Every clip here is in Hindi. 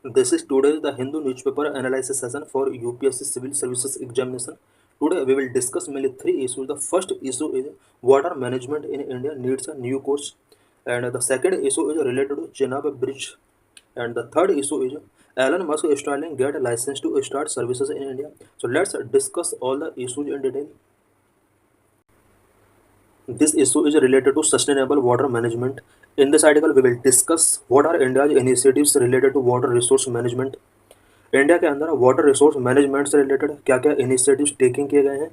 This is today the Hindu newspaper analysis session for UPSC Civil Services Examination. Today we will discuss mainly three issues. The first issue is water management in India needs a new course, and the second issue is related to Chenab Bridge, and the third issue is Elon Musk Starlink get a license to start services in India. So let's discuss all the issues in detail. This issue is related to sustainable water management. In this article, we will discuss what are India's initiatives related to water resource management. India के अंदर वाटर रिसोर्स मैनेजमेंट से रिलेटेड क्या क्या इनिशिएटिव्स टेकिंग किए गए हैं।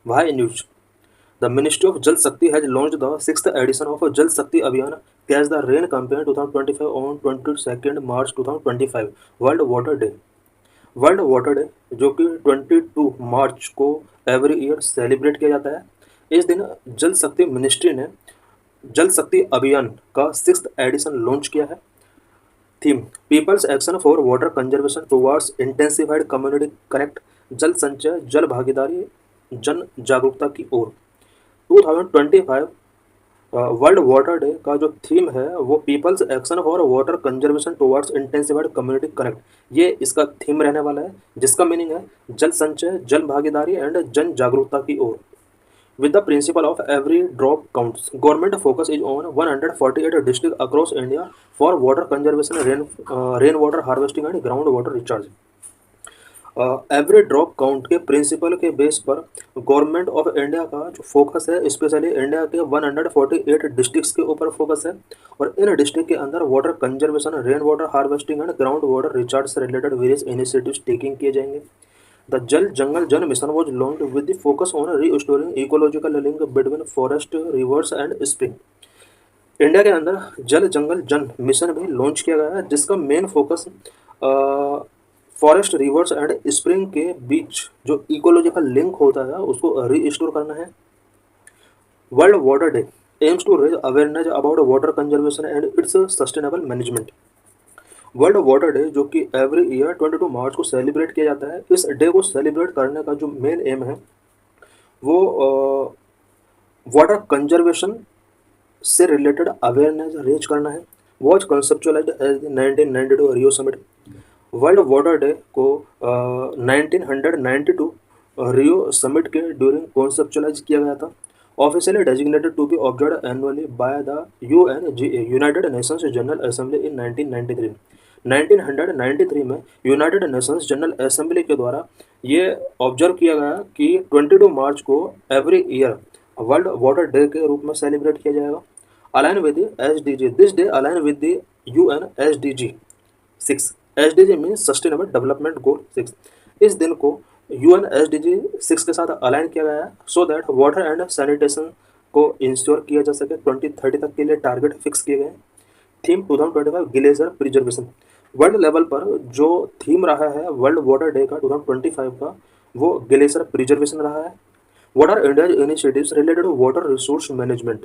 Why news the ministry of Jal Shakti has launch the sixth edition of Jal Shakti Abhiyan catch the rain campaign 2025 on 22 March 2025 world water day. World water day जो कि 22 मार्च को एवरी ईयर सेलिब्रेट किया जाता है। इस दिन जल शक्ति मिनिस्ट्री ने जल शक्ति अभियान का सिक्स्थ एडिशन लॉन्च किया है। Theme people's action for water conservation towards intensified community connect Jal Sanchay जल भागीदारी जन जागरूकता की ओर। 2025 वर्ल्ड वाटर डे का जो थीम है वो people's action for water conservation towards intensified community connect, ये इसका थीम रहने वाला है, जिसका मीनिंग है जल संचय जल भागीदारी एंड जन जागरूकता की ओर। With the principle of every drop counts, government focus is on 148 districts across India for water conservation, rainwater harvesting and groundwater recharge. Every drop count के प्रिंसिपल के बेस पर गवर्नमेंट ऑफ इंडिया का जो फोकस है स्पेशली इंडिया के 148 डिस्ट्रिक्ट्स के ऊपर फोकस है, और इन डिस्ट्रिक्ट के अंदर water conservation rain water harvesting and ground water recharge से रिलेटेड वेरियस इनिशिएटिव्स टेकिंग किए जाएंगे। The Jal Jangal Jan mission was launched with the focus on restoring ecological link between forest, rivers and spring. India के अंदर जल जंगल जन मिशन भी लॉन्च किया गया है, जिसका main focus forest reverse and spring के बीच जो इकोलॉजिकल लिंक होता है उसको रीस्टोर करना है। World water day aims to raise awareness about water conservation and its sustainable management. World water day जो कि एवरी ईयर 22 मार्च को सेलिब्रेट किया जाता है, इस डे को सेलिब्रेट करने का जो मेन एम है वो वाटर कंजर्वेशन से रिलेटेड अवेयरनेस रेज करना है। Was conceptualised as 1992 Rio summit. World water day को 1992 रियो समिट के ड्यूरिंग कॉन्सेप्चुअलाइज किया गया था। Officially designated to be observed annually by the UNGA United Nations General Assembly in 1993। 1993 में यूनाइटेड नेशंस जनरल असेंबली के द्वारा ये ऑब्जर्व किया गया कि 22 मार्च को every year world water day के रूप में सेलिब्रेट किया जाएगा। Align with SDG this day align with the UN SDG 6। SDG means sustainable development goal 6। इस दिन को यूएन एसडीजी 6 के साथ अलाइन किया गया है so that water and sanitation को इंश्योर किया जा सके। 2030 तक के लिए टारगेट फिक्स किए गए। Theme 2025 glacier preservation. World level पर जो थीम रहा है वर्ल्ड वाटर डे का 2025 का वो ग्लेशियर प्रिजर्वेशन रहा है। What are India's initiatives related to water resource management.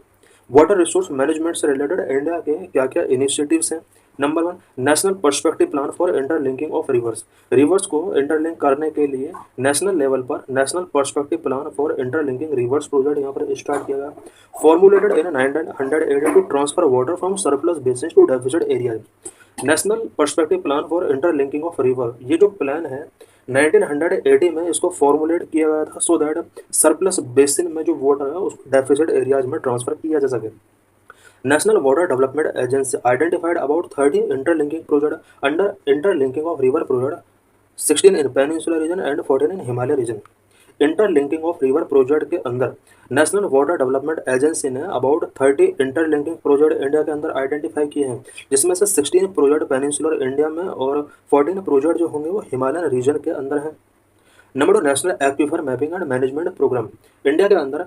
Water resource management से रिलेटेड इंडिया के क्या क्या इनिशिएटिव्स हैं। Number 1 national perspective plan for interlinking of rivers. Rivers को इंटरलिंक करने के लिए नेशनल लेवल पर national perspective plan for interlinking rivers project यहाँ पर स्टार्ट किया गया। Formulated in 1980 to transfer water from surplus basin to deficit area. National perspective plan for interlinking of river, ये जो प्लान है 1980 में इसको फॉर्मुलेट किया गया था सो दैट सरप्लस बेसिन में जो वाटर है उसको डेफिसिट एरियाज में ट्रांसफर किया जा सके। National water development agency identified about 30 interlinking project under interlinking of river project, 16 in peninsular region and 14 in Himalaya region. Interlinking of river project के अंदर नेशनल वाटर डेवलपमेंट एजेंसी ने अबाउट 30 इंटरलिंकिंग प्रोजेक्ट इंडिया के अंदर आइडेंटिफाई किए हैं, जिसमें से 16 प्रोजेक्ट पेनिनसुलर इंडिया में और 14 प्रोजेक्ट जो होंगे वो हिमालयन रीजन के अंदर हैं। Number 2 national aquifer mapping and management programme. India के अंदर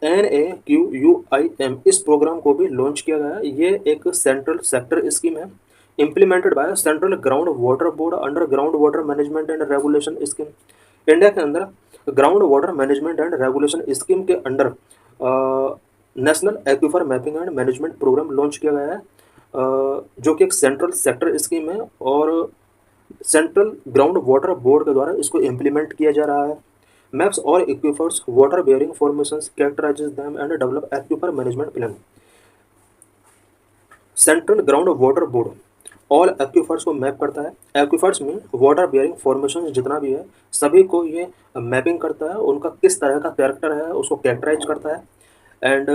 NAQUIM इस प्रोग्राम को भी लॉन्च किया गया है। ये एक सेंट्रल सेक्टर स्कीम है implemented by central ground water board under ground water management and regulation scheme. India के अंदर ground water management and regulation scheme के under national aquifer mapping and management programme launch किया गया है, जो कि एक सेंट्रल सेक्टर स्कीम है और सेंट्रल ग्राउंड वाटर बोर्ड के द्वारा इसको इम्प्लीमेंट किया जा रहा है। मैप्स और aquifers water bearing formations कैरेक्टराइजेस them and develop aquifer management plan. Central ground water board all aquifers को मैप करता है। एक्वीफर्स में वाटर बियरिंग फॉर्मेशन जितना भी है सभी को ये मैपिंग करता है, उनका किस तरह का कैरेक्टर है उसको कैरेक्टराइज करता है। एंड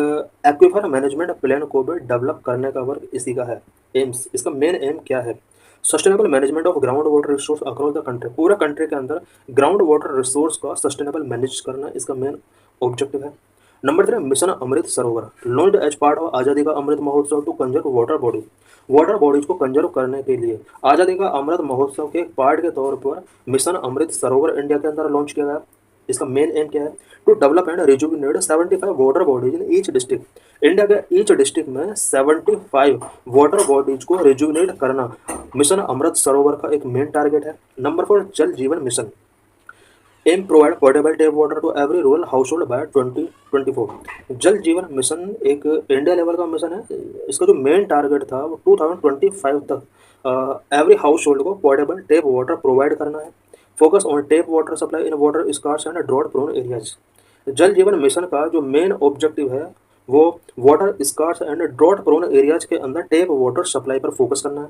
एक्वीफर मैनेजमेंट प्लान को भी डेवलप करने का वर्क इसी का है। एम्स, इसका मेन एम क्या है? Sustainable management of ground water resource across the country. पूरा कंट्री के अंदर ग्राउंड वाटर रिसोर्स का सस्टेनेबल मैनेज करना इसका मेन ऑब्जेक्टिव है। Number 3, mission Amrit Sarovar, launched as part of Azadi ka Amrit Mahotsav to conserve water body. Water bodies को कंजर्व करने के लिए आज़ादी का अमृत महोत्सव के एक पार्ट के तौर पर मिशन अमृत सरोवर इंडिया के अंदर लॉन्च किया गया। इसका मेन एम क्या है? To develop and rejuvenate 75 water bodies in each district. India के ईच डिस्ट्रिक्ट में 75 वाटर बॉडीज को रिजुविनेट करना मिशन अमृत सरोवर का एक मेन टारगेट है। Number 4, Jal Jeevan mission, aim provide portable tap water to every rural household by 2024। Jal Jeevan mission एक इंडिया लेवल का मिशन है। इसका जो मेन टारगेट था वो 2025 तक एवरी हाउस होल्ड को पोर्टेबल टेप वाटर प्रोवाइड करना है। Focus on tap water supply in water scarce and drought prone areas. Jal Jeevan mission का जो मेन ऑब्जेक्टिव है वो water scarce and drought prone areas के अंदर टेप वाटर सप्लाई पर फोकस करना है।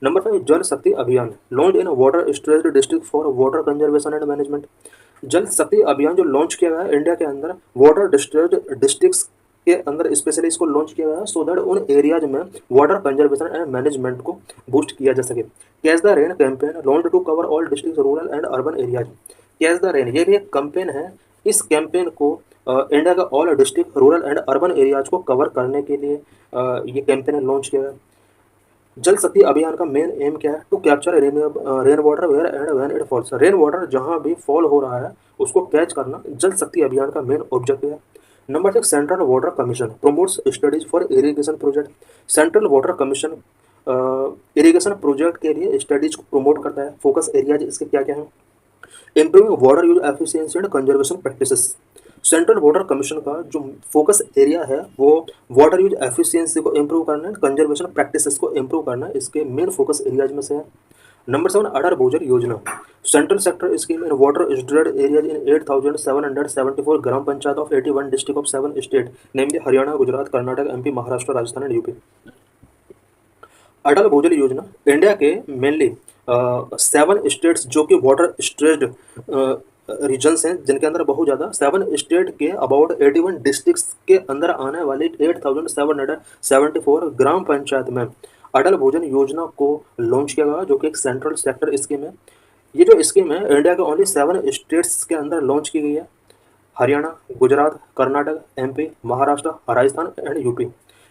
Number 5, Jal Shakti Abhiyan, launch in water stressed district for water conservation and management. Jal Shakti अभियान जो लॉन्च किया गया है इंडिया के अंदर वाटर डिस्ट्रेस्ड डिस्ट्रिक्ट्स के अंदर स्पेशली इसको लॉन्च किया गया है सो दैट उन एरियाज में वाटर कंजर्वेशन एंड मैनेजमेंट को बूस्ट किया जा सके। Catch the rain campaign, launch to cover all district rural and urban areas. Catch the rain ये भी एक कैंपेन है। इस कैंपेन को इंडिया का all district rural and urban areas को कवर करने के लिए ये कैंपेन लॉन्च किया गया। जल शक्ति अभियान का मेन एम क्या है? To capture rain water where and when it falls. Rain water जहां भी फॉल हो रहा है उसको कैच करना जल शक्ति अभियान का मेन ऑब्जेक्टिव है। Number 6, central water commission promotes studies for irrigation project. Central water commission irrigation project के लिए स्टडीज को प्रमोट करता है। फोकस एरियाज इसके क्या क्या है? Improving water use efficiency and conservation practices. Central water commission का जो फोकस एरिया है वो वाटर यूज एफिशिएंसी को इम्प्रूव करना है, कंजर्वेशन प्रैक्टिसेस को इम्प्रूव करना है, इसके मेन फोकस एरियाज में से है। Number 7, Atal Bhujal Yojana, central sector scheme in water stressed areas in 8774 gram panchayat of 81 district of 7 state namely Haryana, Gujarat, Karnataka, MP, Maharashtra, Rajasthan and UP. Atal Bhujal Yojana India के मेनली 7 स्टेट्स जो कि वाटर स्ट्रेस्ड रीजन्स हैं जिनके अंदर बहुत ज़्यादा 7 स्टेट के अबाउट 81 डिस्ट्रिक्ट्स के अंदर आने वाली 8774 ग्राम पंचायत में अटल भूजल योजना को लॉन्च किया गया जो कि एक सेंट्रल सेक्टर स्कीम है। ये जो स्कीम है इंडिया के ओनली 7 स्टेट्स के अंदर लॉन्च की गई है, Haryana, Gujarat, Karnataka, MP, Maharashtra, Rajasthan and UP.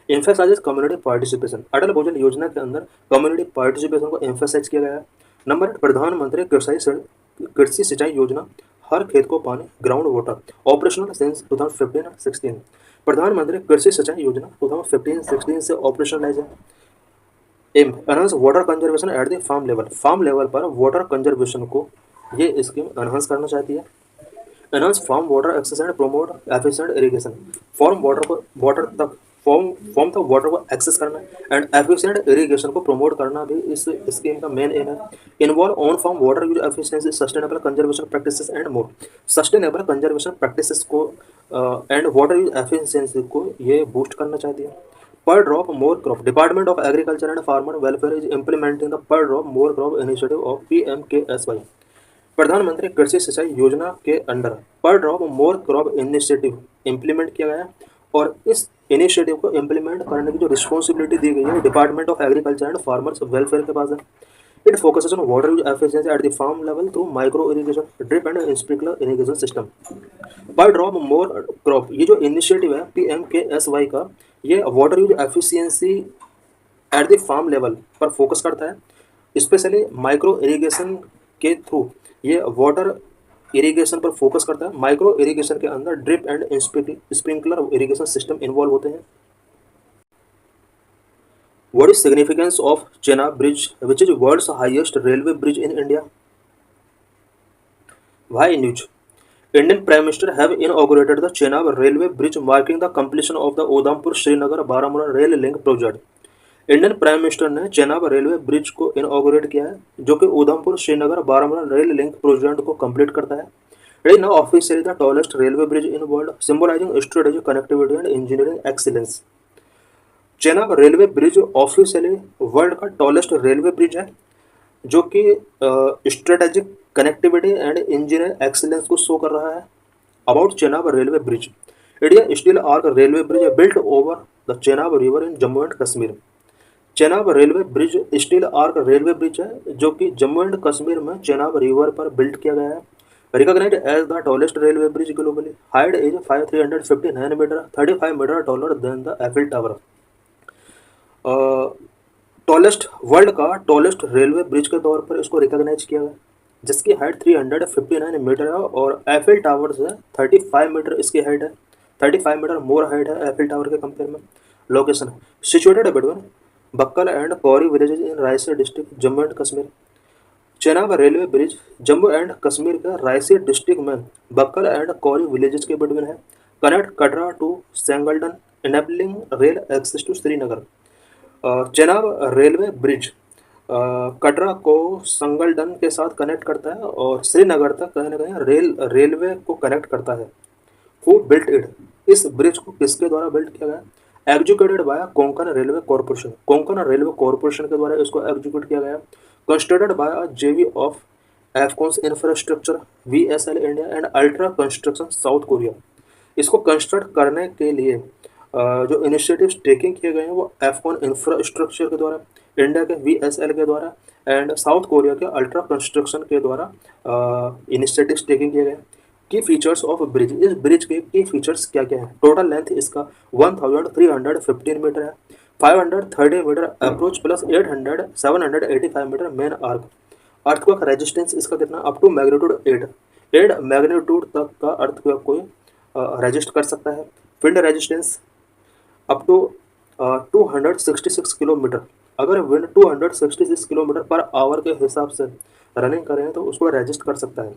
Emphasize community participation, Atal Bhujal Yojana के अंदर कम्युनिटी पार्टिसिपेशन को एम्फेसाइज किया गया है। नंबर 8, प्रधानमंत्री कृषि सिंचाई योजना, हर खेत को पानी, ग्राउंड वाटर, ऑपरेशनल सिंस 2015-16। प्रधानमंत्री कृषि सिंचाई योजना 2015-16 से ऑपरेशनलाइज है। Aim, enhance water conservation at the farm level पर वाटर कंजर्वेशन को ये स्कीम एनहांस करना चाहती है। Enhance farm water access and promote efficient irrigation, farm तक वाटर को एक्सेस करना एंड एफिशिएंट इरिगेशन को प्रमोट करना भी इस स्कीम का मेन एम है। Involve on farm water use efficiency, sustainable conservation practices and more. Sustainable conservation practices को एंड वाटर यूज एफिशिएंसी को ये बूस्ट करना चाहती है। पर drop more crop, department of agriculture and farmer welfare is implementing the पर drop more crop initiative of PMKSY। प्रधानमंत्री कृषि सिंचाई योजना के अंडर पर drop more crop initiative implement किया गया है और इस इनिशिएटिव को इम्प्लीमेंट करने की जो रिस्पॉन्सिबिलिटी दी गई है department of agriculture and farmers welfare के पास है। It focuses on water use efficiency at the farm level through micro irrigation, drip and sprinkler irrigation system. Per drop more crop ये जो इनिशिएटिव है PMKSY का, ये water use efficiency at the farm level पर फोकस करता है। स्पेशली माइक्रो इरिगेशन के थ्रू ये वाटर इरिगेशन पर फोकस करता है। माइक्रो इरिगेशन के अंदर drip and sprinkler irrigation system involve होते हैं। What is significance of Chenab bridge which is world's highest railway bridge in India? Why news, Indian prime minister have inaugurated the Chenab railway bridge marking the completion of the Udhampur Srinagar Baramulla rail link project. Indian prime minister ने चेनाब रेलवे ब्रिज को इनऑगरेट किया है जो कि Udhampur Srinagar Baramulla rail link project को कंप्लीट करता है। It is now officially the tallest railway bridge in world, symbolising strategic connectivity and engineering excellence. Chenab railway bridge officially world का टॉलेस्ट रेलवे ब्रिज है, जो कि strategic connectivity and engineer excellence को शो कर रहा है। About Chenab railway bridge, India steel arc railway bridge built over the Chenab river in Jammu and Kashmir. Chenab railway bridge steel arc railway bridge है, जो कि जम्मू एंड कश्मीर में चेनाब रिवर पर बिल्ट किया गया है। Recognised as the tallest railway bridge globally, height is 359 metre, 35 metre taller than the Eiffel tower. Tallest world का टॉलेस्ट रेलवे ब्रिज के तौर पर इसको रिकॉग्नाइज किया गया, जिसकी हाइट 359 मीटर है और एफिल टावर से 35 मीटर इसकी हाइट है, 35 मीटर मोर हाइट है एफिल टावर के कंपेयर में। Location situated between Bakkal and Pauri villages in Raisen district Jammu and Kashmir. Chenab railway bridge Jammu and Kashmir के रायसेन डिस्ट्रिक्ट में बक्कल एंड कौरी विलेजेस के बिटवीन है। Connect Katra to Sangaldan, enabling rail access to Srinagar. Chenab railway bridge Katra को संगलडन के साथ कनेक्ट करता है और श्रीनगर तक कहीं ना कहीं रेलवे को कनेक्ट करता है। हु बिल्ट इट, इस ब्रिज को किसके द्वारा बिल्ट किया गया? Executed by Konkan railway corporation, Konkan railway corporation के द्वारा इसको एग्जीक्यूट किया गया। कंस्ट्रक्टेड बाय अ जेवी of Afcons infrastructure VSL India and ultra construction south Korea. इसको कंस्ट्रक्ट करने के लिए जो इनिशिएटिव्स टेकिंग किए गए हैं वो एफकॉन इंफ्रास्ट्रक्चर के द्वारा, इंडिया के वीएसएल के द्वारा एंड साउथ कोरिया के अल्ट्रा कंस्ट्रक्शन के द्वारा इनिशिएटिव्स टेकिंग किए गए। की फीचर्स ऑफ ब्रिज, इस ब्रिज के की फीचर्स क्या क्या है? टोटल लेंथ इसका 1315 मीटर है, 530 metre approach plus 785 metre main arch. Earthquake resistance इसका कितना? अप टू मैग्नीट्यूड 8 मैग्नीट्यूड तक का अर्थक्वेक को रजिस्ट कर सकता है। Wind resistance up to 266 kilometre, अगर विंड 266 किलोमीटर पर आवर के हिसाब से रनिंग करें तो उसको रजिस्ट कर सकता है।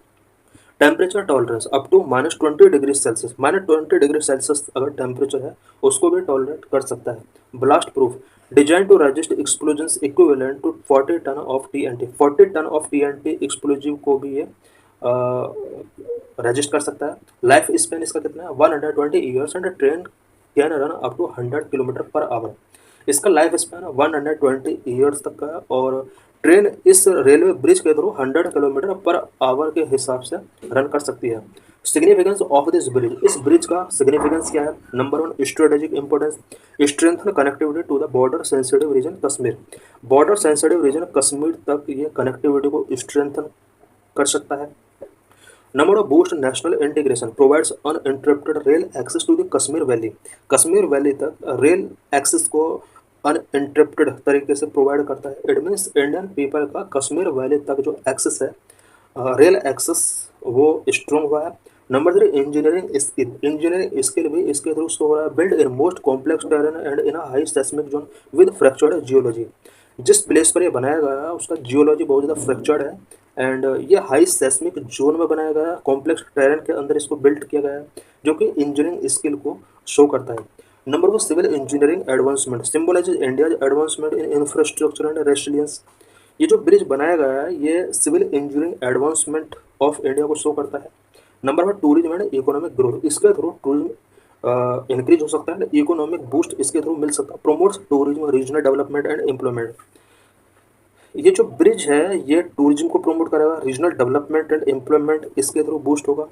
Temperature tolerance up to -20 degree Celsius, -20 degree Celsius अगर टेम्परेचर है उसको भी टॉलरेट कर सकता है। Blast proof, design to resist explosions equivalent to 40 ton of TNT, 40 ton of TNT explosive को भी ये रजिस्ट कर सकता है। लाइफ स्पेन इसका कितना है? 120 years and train can run up to 100 kilometre per hour. इसका लाइफ स्पेन 120 ईयर्स तक का है और ट्रेन इस रेलवे ब्रिज के थ्रू 100 किलोमीटर पर आवर के हिसाब से रन कर सकती है। सिग्निफिकेंस ऑफ दिस ब्रिज, इस ब्रिज का सिग्निफिकेंस क्या है? Number 1 strategic importance, strengthen connectivity to the border sensitive region Kashmir, border sensitive region Kashmir तक ये कनेक्टिविटी को स्ट्रेंथन कर सकता है। Number of boost national integration, provides uninterrupted rail access to the Kashmir valley, Kashmir valley तक रेल एक्सेस को अनइंटरप्टेड तरीके से प्रोवाइड करता है। इट मीन्स इंडियन पीपल का कश्मीर वैली तक जो एक्सेस है रेल एक्सेस वो स्ट्रॉन्ग हुआ है। Number 3 engineering skill, engineering skill भी इसके थ्रू शो हो रहा है। Build in most complex terrain and in a high seismic zone with fractured geology, जिस प्लेस पर ये बनाया गया है उसका जियोलॉजी बहुत ज़्यादा फ्रैक्चर्ड है एंड ये हाई सेस्मिक जोन में बनाया गया है, कॉम्प्लेक्स टेरेन के अंदर इसको बिल्ड किया गया है, जो कि इंजीनियरिंग स्किल को शो करता है। Number 2 civil engineering advancement, symbolises India advancement in infrastructure and resilience. ये जो ब्रिज बनाया गया है ये civil engineering advancement of India को शो करता है। Number 1 tourism and economic growth, इसके थ्रू टूरिज्म इंक्रीज हो सकता है, इकोनॉमिक बूस्ट इसके थ्रू मिल सकता है। Promotes tourism, regional development and employment, ये जो ब्रिज है ये टूरिज्म को प्रमोट करेगा, रीजनल डेवलपमेंट एंड एम्प्लॉयमेंट इसके थ्रू बूस्ट होगा।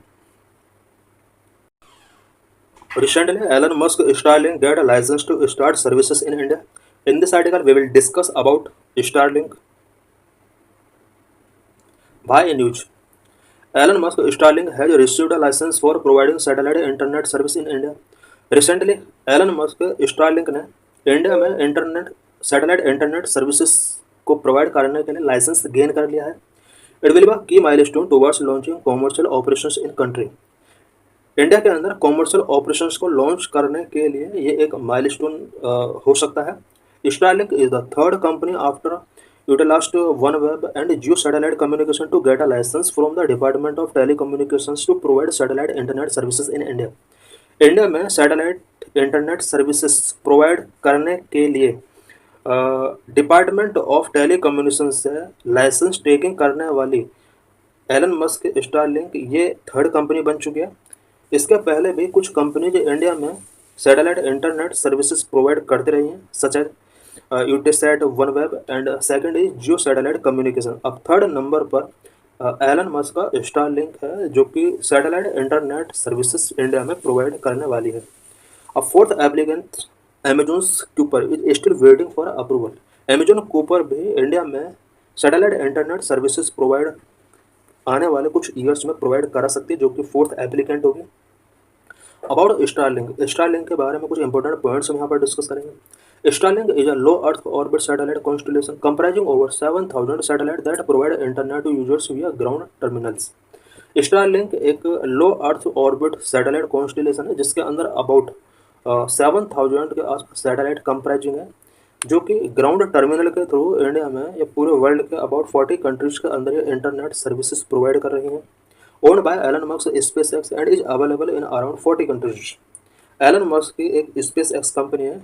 Recently, Elon Musk Starlink get a license to start services in India. In this article, we will discuss about Starlink. By news, Elon Musk Starlink has received a license for providing satellite internet service in India. Recently, Elon Musk Starlink ने इंडिया में सैटेलाइट इंटरनेट सर्विसेज को प्रोवाइड करने के लिए लाइसेंस गेन कर लिया है। इट विल बी की milestone towards launching commercial operations in country. India के अंदर कॉमर्शियल ऑपरेशंस को लॉन्च करने के लिए ये एक माइलस्टोन हो सकता है। Starlink is the third company after utilised OneWeb and Jio satellite communication to get a licence from the department of telecommunications to provide satellite internet services in India. India में सैटेलाइट इंटरनेट सर्विसेज प्रोवाइड करने के लिए डिपार्टमेंट ऑफ टेलीकम्युनिकेशन से लाइसेंस टेकिंग करने वाली एलन मस्क स्टारलिंक ये थर्ड कंपनी बन चुकी है। इसके पहले भी कुछ कंपनी जो इंडिया में सैटेलाइट इंटरनेट सर्विसेज प्रोवाइड करते रही हैं, such as Eutelsat, OneWeb and second is Jio satellite communication. अब थर्ड नंबर पर एलन मस्क का स्टारलिंक है, जो कि सैटेलाइट इंटरनेट सर्विसेज इंडिया में प्रोवाइड करने वाली है। अब fourth applicant Amazon Kuiper is still waiting for approval. Amazon Kuiper भी इंडिया में सैटेलाइट इंटरनेट सर्विसेज प्रोवाइड आने वाले कुछ ईयर्स में प्रोवाइड करा सकती है, जो कि फोर्थ एप्लीकेंट होगी। अबाउट स्टारलिंक, स्टारलिंक के बारे में कुछ इंपॉर्टेंट पॉइंट्स हम यहाँ पर डिस्कस करेंगे। Starlink is a low earth orbit satellite constellation comprising over 7,000 satellite that provide internet to users via ground terminals. Starlink एक low earth orbit satellite constellation है जिसके अंदर अबाउट 7,000 के आसपास सैटेलाइट कंप्राइजिंग है, जो कि ग्राउंड टर्मिनल के थ्रू इंडिया में या पूरे वर्ल्ड के अबाउट 40 कंट्रीज के अंदर ये इंटरनेट सर्विसेज प्रोवाइड कर रही हैं। Owned by Elon Musk SpaceX and is available in around 40 countries. Elon Musk की एक स्पेस एक्स कंपनी है,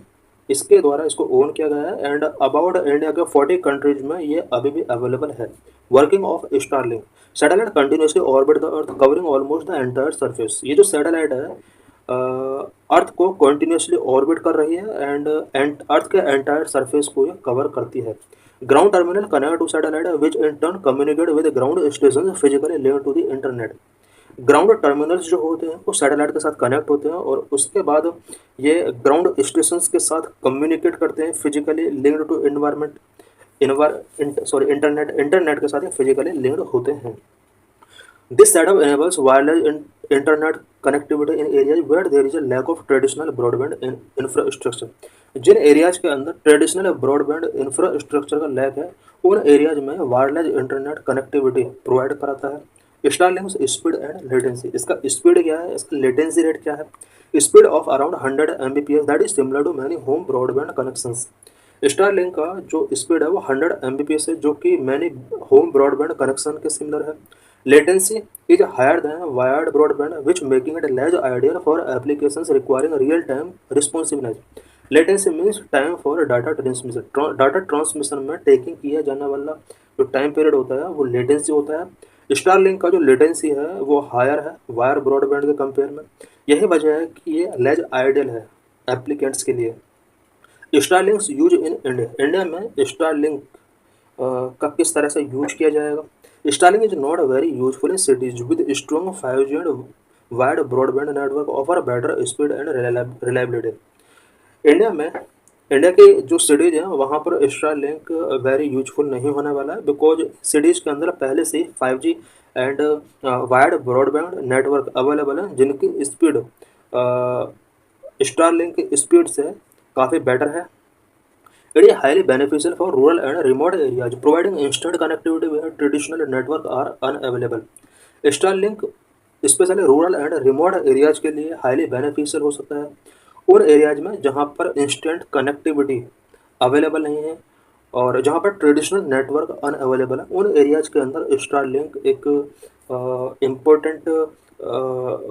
इसके द्वारा इसको ओन किया गया है एंड अबाउट इंडिया के 40 कंट्रीज में ये अभी भी अवेलेबल है। Working of Starlink, satellite continuously orbit the earth covering almost the entire surface. ये जो सैटेलाइट है अर्थ को कंटिन्यूसली ऑर्बिट कर रही है एंड अर्थ के एंटायर सरफेस को ये कवर करती है। Ground terminal connect to satellite which in turn communicate with ground station physically linked to the internet. Ground terminals जो होते हैं वो सैटेलाइट के साथ कनेक्ट होते हैं और उसके बाद ये ग्राउंड स्टेशंस के साथ कम्युनिकेट करते हैं फिजिकली लिंक्ड टू इंटरनेट के साथ फिजिकली लिंक्ड होते हैं। This setup enables wireless internet connectivity in areas where there is a lack of traditional broadband infrastructure। जिन एरियाज के अंदर ट्रेडिशनल ब्रॉडबैंड इंफ्रास्ट्रक्चर का लैक है, उन एरियाज में वायरलेस इंटरनेट कनेक्टिविटी प्रोवाइड कराता है। स्टारलिंक स्पीड एंड लेटेंसी, इसका स्पीड क्या है, इसका लेटेंसी रेट क्या है। Speed of around 100 Mbps that is similar to many home broadband connections. Starlink का जो स्पीड है वो 100 Mbps है, जो कि मैनी होम ब्रॉडबैंड कनेक्शन के सिमिलर है। Latency is higher than wired broadband, which making it less ideal for applications requiring real-time responsiveness। Latency means time for data transmission। Data transmission में टेकिंग किया जाने वाला जो टाइम पीरियड होता है वो लेटेंसी होता है। स्टारलिंक का जो लेटेंसी है वो हायर है वायर ब्रॉडबैंड के कंपेयर में। यही वजह है कि ये लेस आइडियल है एप्लीकेंट्स के लिए। स्टारलिंक्स यूज इन इंडिया, इंडिया में स्टारलिंक का किस तरह से यूज किया जाएगा। Starlink is not very useful in cities with strong 5G and wide broadband network offer better speed and reliability. India में इंडिया की जो सिटीज़ हैं वहाँ पर स्टारलिंक वेरी यूजफुल नहीं होने वाला है, बिकॉज सिटीज़ के अंदर पहले से 5G and wide broadband network available है, जिनकी स्पीड स्टारलिंक की स्पीड से काफ़ी बेटर है। It is highly beneficial for rural and remote areas, providing instant connectivity where traditional network are unavailable। Starlink specially rural and remote areas के लिए हाईली बेनिफिशियल हो सकता है, उन एरियाज में जहाँ पर इंस्टेंट कनेक्टिविटी अवेलेबल नहीं है और जहाँ पर ट्रेडिशनल नेटवर्क अनअवेलेबल है, उन एरियाज के अंदर स्टारलिंक एक इम्पोर्टेंट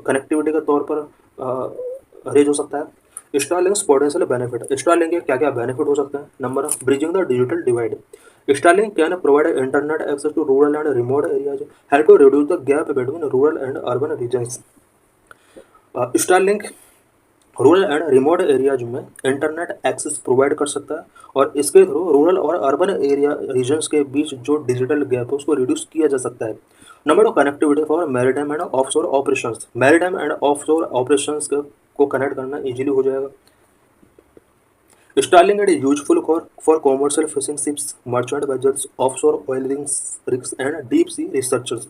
कनेक्टिविटी के तौर पर रेज हो सकता है। स्टारलिंक्स पोटेंशियल बेनिफिट, स्टारलिंक के क्या क्या बेनिफिट हो सकते हैं। Number 1, bridging the digital divide. Starlink can provide internet access to rural and remote areas, help to reduce the gap between rural and urban regions। Starlink rural and remote areas में इंटरनेट एक्सेस प्रोवाइड कर सकता है और इसके थ्रू रूरल और अर्बन एरिया रीजन्स के बीच जो डिजिटल गैप है उसको रिड्यूस किया जा सकता है। Number 2, connectivity for maritime and offshore operations. Maritime and offshore operations को कनेक्ट करना इजीली हो जाएगा। Starlink is useful for commercial fishing ships, merchant vessels, offshore oil rigs and deep sea researchers।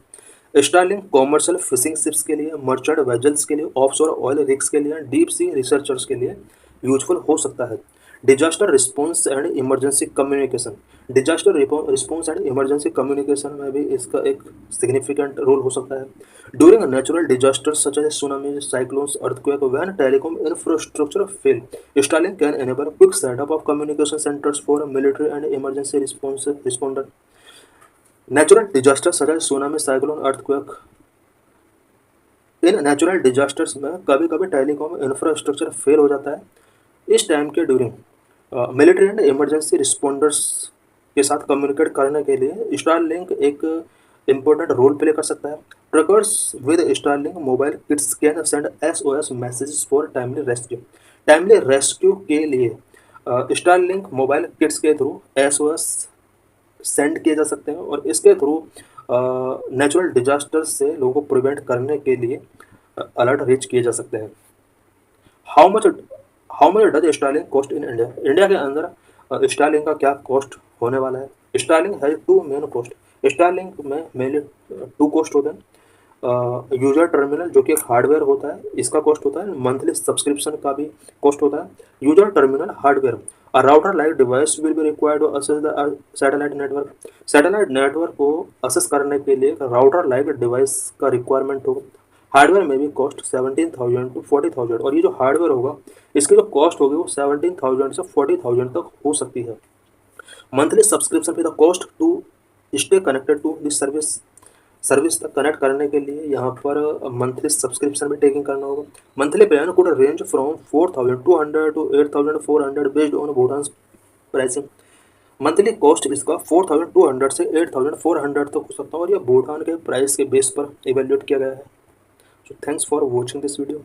Starlink commercial fishing ships के लिए, मर्चेंट वेजल्स के लिए, ऑफशोर ऑयल रिग्स के लिए, डीप सी रिसर्चर्स के लिए यूजफुल हो सकता है। Disaster response and emergency communication. Disaster response and emergency communication में भी इसका एक सिग्निफिकेंट रोल हो सकता है। During natural disasters such as tsunami, cyclones, earthquake, when telecom infrastructure fail, Starlink can enable quick setup of communication centres for military and emergency responder. Natural disaster such as tsunami, cyclone, earthquake, in natural disasters में कभी कभी टेलीकॉम इंफ्रास्ट्रक्चर फेल हो जाता है। इस टाइम के during military and emergency responders के साथ कम्युनिकेट करने के लिए स्टारलिंक एक इम्पोर्टेंट रोल प्ले कर सकता है। Truckers with Starlink mobile kits can send SOS messages for timely rescue. Timely rescue के लिए स्टारलिंक मोबाइल किट्स के थ्रू एसओएस सेंड किए जा सकते हैं और इसके थ्रू नेचुरल डिजास्टर से लोगों को प्रिवेंट करने के लिए अलर्ट रीच किए जा सकते हैं। How much how much does Starlink cost in India? India के अंदर स्टारलिंक का क्या कॉस्ट होने वाला है? Starlink has two main cost. Starlink में मेनली टू कॉस्ट होते हैं। यूजर टर्मिनल जो कि एक हार्डवेयर होता है, इसका कॉस्ट होता है। मंथली सब्सक्रिप्शन का भी कॉस्ट होता है। User terminal hardware, a router like device will be required to access the satellite network. Satellite network को असेस करने के लिए राउटर लाइक डिवाइस का रिक्वायरमेंट होगा। हार्डवेयर में भी कॉस्ट 17,000 टू 40,000, और ये जो हार्डवेयर होगा इसकी जो कॉस्ट होगी वो 17,000 से 40,000 तक हो सकती है। Monthly subscription pay the cost to stay connected to this service तक कनेक्ट करने के लिए यहाँ पर मंथली सब्सक्रिप्शन भी टेकिंग करना होगा। Monthly plan could range from 4,200 to 8,400 based on Bhutan pricing. Monthly cost इसका 4,200 से 8,400 तक हो सकता है और यह भूटान के प्राइस के बेस पर इवेल्यूएट किया गया है। So thanks for watching this video.